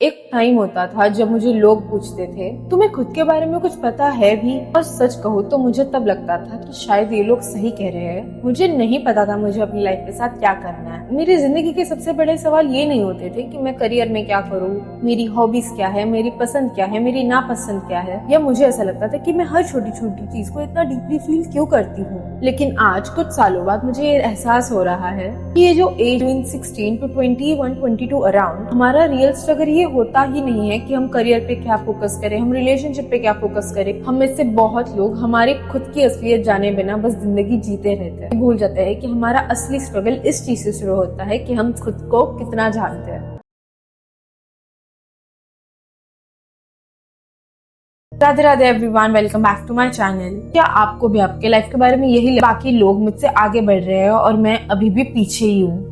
एक टाइम होता था जब मुझे लोग पूछते थे तुम्हें खुद के बारे में कुछ पता है भी, और सच कहूँ तो मुझे तब लगता था कि शायद ये लोग सही कह रहे हैं। मुझे नहीं पता था मुझे अपनी लाइफ के साथ क्या करना है। मेरी जिंदगी के सबसे बड़े सवाल ये नहीं होते थे कि मैं करियर में क्या करूँ, मेरी हॉबीज क्या है, मेरी पसंद क्या है, मेरी नापसंद क्या है, या मुझे ऐसा लगता था कि मैं हर छोटी छोटी चीज को इतना डीपली फील क्यों करती हूँ। लेकिन आज कुछ सालों बाद मुझे ये एहसास हो रहा है कि ये जो एज 16 to 21, 22 अराउंड, हमारा रियल स्ट्रगल ये होता ही नहीं है कि हम करियर पे क्या फोकस करें, हम रिलेशनशिप पे क्या फोकस करें। हम में से बहुत लोग हमारी खुद की असलियत जाने बिना बस जिंदगी जीते रहते हैं। भूल जाते हैं कि हमारा असली स्ट्रगल इस चीज से शुरू होता है कि हम खुद को कितना जानते हैं। Radhe Radhe everyone, welcome back to my channel. क्या आपको भी आपके लाइफ के बारे में यही बाकी लोग मुझसे आगे बढ़ रहे हैं और मैं अभी भी पीछे ही हूँ?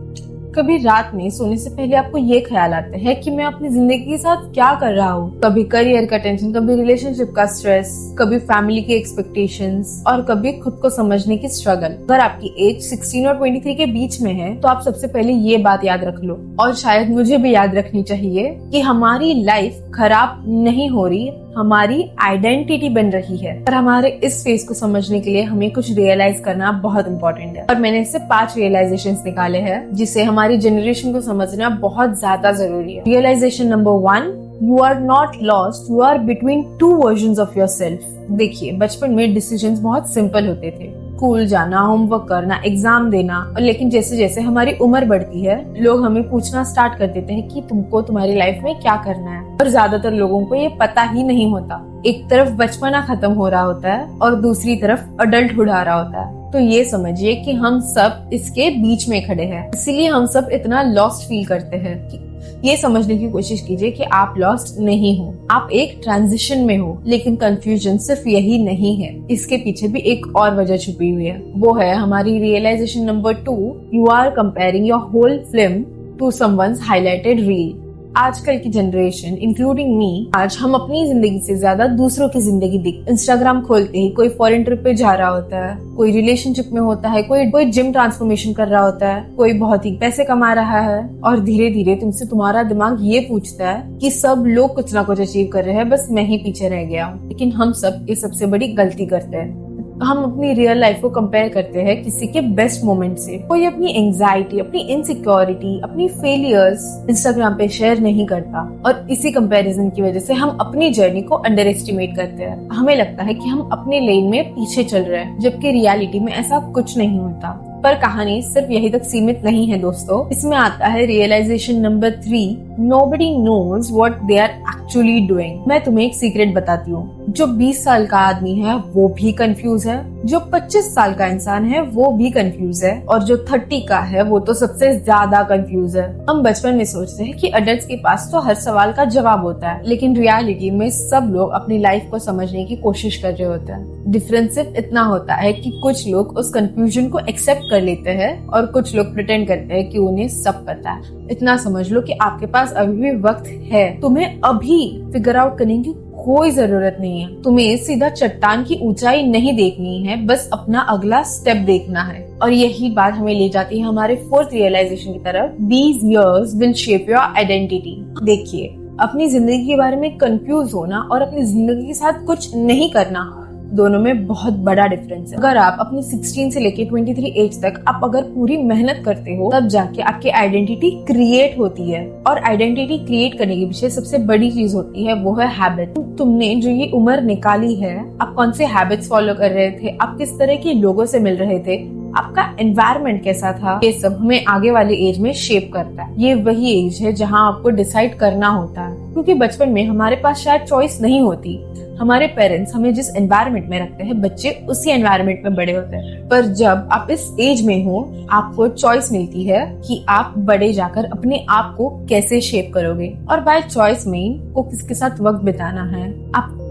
कभी रात में सोने से पहले आपको ये ख्याल आता है कि मैं अपनी जिंदगी के साथ क्या कर रहा हूँ? कभी करियर का टेंशन, कभी रिलेशनशिप का स्ट्रेस, कभी फैमिली की एक्सपेक्टेशंस और कभी खुद को समझने की स्ट्रगल। अगर आपकी एज 16 और 23 के बीच में है तो आप सबसे पहले ये बात याद रख लो, और शायद मुझे भी याद रखनी चाहिए, कि हमारी लाइफ खराब नहीं हो रही, हमारी आइडेंटिटी बन रही है। और हमारे इस फेज को समझने के लिए हमें कुछ रियलाइज करना बहुत इंपॉर्टेंट है। और मैंने इससे 5 रियलाइजेशंस निकाले हैं जिसे हमारी जनरेशन को समझना बहुत ज्यादा जरूरी है। Realisation number 1, you are not lost, you are between 2 versions of yourself. देखिए, बचपन में डिसीजंस बहुत सिंपल होते थे, स्कूल जाना, होमवर्क करना, एग्जाम देना। लेकिन जैसे जैसे हमारी उम्र बढ़ती है, लोग हमें पूछना स्टार्ट कर देते हैं कि तुमको तुम्हारी लाइफ में क्या करना है। और ज्यादातर लोगों को ये पता ही नहीं होता। एक तरफ बचपना खत्म हो रहा होता है और दूसरी तरफ अडल्टहुड आ रहा होता है। तो ये समझिए कि हम सब इसके बीच में खड़े हैं, इसीलिए हम सब इतना लॉस्ट फील करते हैं। ये समझने की कोशिश कीजिए कि आप लॉस्ट नहीं हो, आप एक ट्रांजिशन में हो। लेकिन कंफ्यूजन सिर्फ यही नहीं है, इसके पीछे भी एक और वजह छुपी हुई है। वो है हमारी realisation number 2, you are comparing your whole film to someone's highlighted reel. आजकल की जनरेशन इंक्लूडिंग मी, आज हम अपनी जिंदगी से ज्यादा दूसरों की जिंदगी देख। इंस्टाग्राम खोलते ही कोई फॉरेन ट्रिप पे जा रहा होता है, कोई रिलेशनशिप में होता है, कोई जिम ट्रांसफॉर्मेशन कर रहा होता है, कोई बहुत ही पैसे कमा रहा है। और धीरे धीरे तुमसे तुम्हारा दिमाग ये पूछता है कि सब लोग कुछ ना कुछ अचीव कर रहे हैं, बस मैं ही पीछे रह गया हूँ। लेकिन हम सब ये सबसे बड़ी गलती करते हैं। हम अपनी रियल लाइफ को कंपेयर करते हैं किसी के बेस्ट मोमेंट से। कोई अपनी एंजाइटी, अपनी इनसिक्योरिटी, अपनी फेलियर्स इंस्टाग्राम पे शेयर नहीं करता, और इसी कंपैरिजन की वजह से हम अपनी जर्नी को अंडर एस्टिमेट करते हैं। हमें लगता है कि हम अपने लेन में पीछे चल रहे हैं, जबकि रियलिटी में ऐसा कुछ नहीं होता। पर कहानी सिर्फ यही तक सीमित नहीं है दोस्तों। इसमें आता है realisation number 3, nobody knows what they are actually doing। मैं तुम्हें एक सीक्रेट बताती हूँ, जो 20 साल का आदमी है वो भी कंफ्यूज है, जो 25 साल का इंसान है वो भी कंफ्यूज है, और जो 30 का है वो तो सबसे ज्यादा कंफ्यूज है। हम बचपन में सोचते हैं कि अडल्ट्स के पास तो हर सवाल का जवाब होता है, लेकिन रियलिटी में सब लोग अपनी लाइफ को समझने की कोशिश कर रहे होते हैं। डिफरेंस सिर्फ इतना होता है कि कुछ लोग उस कंफ्यूजन को एक्सेप्ट कर लेते हैं और कुछ लोग प्रिटेंड करते हैं कि उन्हें सब पता है। इतना समझ लो कि आपके पास अभी भी वक्त है। तुम्हें अभी फिगर आउट करने की कोई जरूरत नहीं है। तुम्हें सीधा चट्टान की ऊंचाई नहीं देखनी है, बस अपना अगला स्टेप देखना है। और यही बात हमें ले जाती है हमारे 4th रियलाइजेशन की तरफ, These years will shape your identity। देखिए, अपनी जिंदगी के बारे में कंफ्यूज होना और अपनी जिंदगी के साथ कुछ नहीं करना, दोनों में बहुत बड़ा डिफरेंस है। अगर आप अपनी 16 से लेके 23 एज तक आप अगर पूरी मेहनत करते हो, तब जाके आपकी आइडेंटिटी क्रिएट होती है। और आइडेंटिटी क्रिएट करने के पीछे सबसे बड़ी चीज होती है, वो है हैबिट। तुमने जो ये उम्र निकाली है, आप कौन से हैबिट्स फॉलो कर रहे थे, आप किस तरह के लोगों से मिल रहे थे, आपका एनवायरनमेंट कैसा था, ये सब हमें आगे वाले एज में शेप करता है। ये वही एज है जहाँ आपको डिसाइड करना होता है, क्योंकि बचपन में हमारे पास शायद चॉइस नहीं होती। हमारे पेरेंट्स हमें जिस एनवायरनमेंट में रखते हैं, बच्चे उसी एनवायरनमेंट में बड़े होते हैं। पर जब आप इस एज में हो, आपको चॉइस मिलती है कि आप बड़े जाकर अपने आप को कैसे शेप करोगे। और बाय चॉइस में को किसके साथ वक्त बिताना है,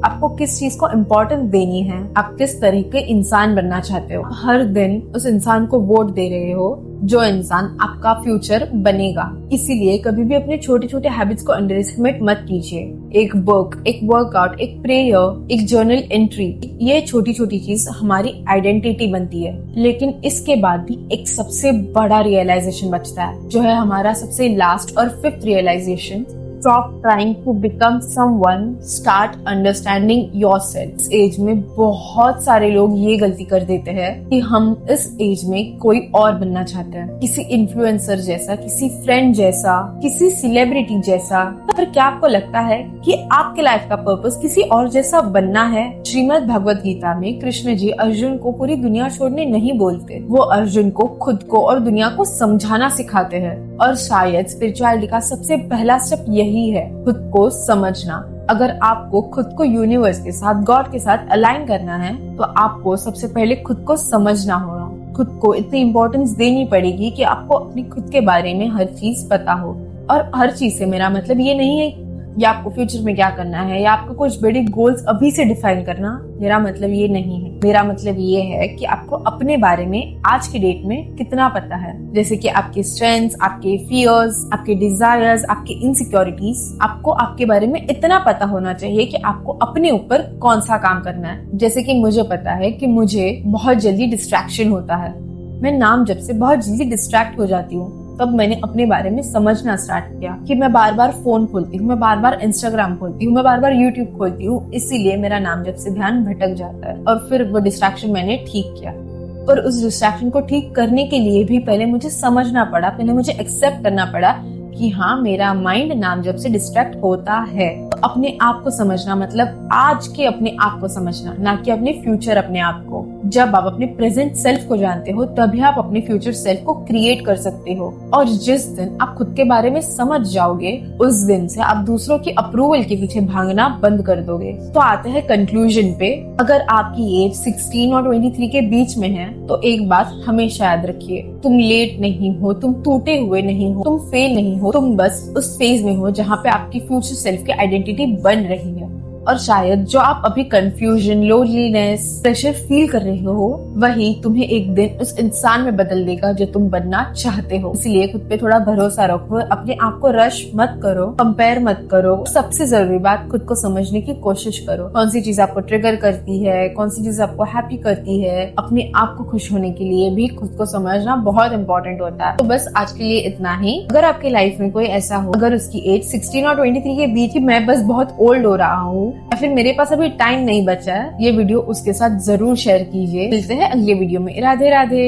आपको किस चीज को इम्पोर्टेंस देनी है, आप किस तरह के इंसान बनना चाहते हो। हर दिन उस इंसान को वोट दे रहे हो जो इंसान आपका फ्यूचर बनेगा। इसीलिए कभी भी अपने छोटे छोटे हैबिट्स को अंडर एस्टिमेट मत कीजिए। एक बुक, एक वर्कआउट, एक प्रेयर, एक जर्नल एंट्री, ये छोटी छोटी चीज हमारी आइडेंटिटी बनती है। लेकिन इसके बाद भी एक सबसे बड़ा रियलाइजेशन बचता है, जो है हमारा सबसे लास्ट और 5th realisation, Stop trying to become someone, start understanding yourself. इस एज में बहुत सारे लोग ये गलती कर देते हैं कि हम इस एज में कोई और बनना चाहते हैं, किसी इन्फ्लुएंसर जैसा, किसी फ्रेंड जैसा, किसी सेलिब्रिटी जैसा। पर क्या आपको लगता है कि आपके लाइफ का पर्पस किसी और जैसा बनना है? श्रीमद् भगवत गीता में कृष्ण जी अर्जुन को पूरी दुनिया छोड़ने नहीं बोलते, वो अर्जुन को खुद को और दुनिया को समझाना सिखाते हैं। और शायद स्पिरिचुअलिटी का सबसे पहला स्टेप यही है, खुद को समझना। अगर आपको खुद को यूनिवर्स के साथ, गॉड के साथ अलाइन करना है तो आपको सबसे पहले खुद को समझना होगा। खुद को इतनी इम्पोर्टेंस देनी पड़ेगी कि आपको अपनी खुद के बारे में हर चीज पता हो। और हर चीज से मेरा मतलब ये नहीं है या आपको फ्यूचर में क्या करना है या आपको कुछ बड़े गोल्स अभी से डिफाइन करना, मेरा मतलब ये नहीं है। मेरा मतलब ये है कि आपको अपने बारे में आज की डेट में कितना पता है, जैसे कि आपके स्ट्रेंथ्स, आपके फियर्स, आपके डिजायर्स, आपके इनसिक्योरिटीज। आपको आपके बारे में इतना पता होना चाहिए कि आपको अपने ऊपर कौन सा काम करना है। जैसे कि मुझे पता है कि मुझे बहुत जल्दी डिस्ट्रैक्शन होता है, मैं नाम जब से बहुत जल्दी डिस्ट्रैक्ट हो जाती हूँ। तब मैंने अपने बारे में समझना स्टार्ट किया कि मैं बार बार फोन खोलती हूँ, मैं बार बार इंस्टाग्राम खोलती हूँ, मैं बार बार यूट्यूब खोलती हूँ, इसीलिए मेरा नाम जब से ध्यान भटक जाता है। और फिर वो डिस्ट्रैक्शन मैंने ठीक किया। और उस डिस्ट्रैक्शन को ठीक करने के लिए भी पहले मुझे समझना पड़ा, पहले मुझे एक्सेप्ट करना पड़ा कि हाँ, मेरा माइंड नाम जब से डिस्ट्रैक्ट होता है। तो अपने आप को समझना मतलब आज के अपने आप को समझना, ना कि अपने फ्यूचर अपने आप को। जब आप अपने प्रेजेंट सेल्फ को जानते हो तभी आप अपने फ्यूचर सेल्फ को क्रिएट कर सकते हो। और जिस दिन आप खुद के बारे में समझ जाओगे, उस दिन से आप दूसरों की अप्रूवल के पीछे भागना बंद कर दोगे। तो आते हैं कंक्लूजन पे। अगर आपकी एज 16 और 23 के बीच में है तो एक बात हमेशा याद रखिए, तुम लेट नहीं हो, तुम टूटे हुए नहीं हो, तुम फेल नहीं हो, तुम बस उस फेज में हो जहाँ पे आपकी फ्यूचर सेल्फ की आइडेंटिटी बन रही है। और शायद जो आप अभी कंफ्यूजन, लोनलीनेस, प्रेशर फील कर रहे हो, वही तुम्हें एक दिन उस इंसान में बदल देगा जो तुम बनना चाहते हो। इसलिए खुद पे थोड़ा भरोसा रखो, अपने आप को रश मत करो, कंपेयर मत करो। सबसे जरूरी बात, खुद को समझने की कोशिश करो। कौन सी चीज आपको ट्रिगर करती है, कौन सी चीज आपको हैप्पी करती है। अपने आप को खुश होने के लिए भी खुद को समझना बहुत इंपॉर्टेंट होता है। तो बस आज के लिए इतना ही। अगर आपकी लाइफ में कोई ऐसा हो, अगर उसकी एज 16 और 23 के बीच, मैं बस बहुत ओल्ड हो रहा हूँ या फिर मेरे पास अभी टाइम नहीं बचा है, ये वीडियो उसके साथ जरूर शेयर कीजिए। मिलते हैं अगले वीडियो में। राधे राधे।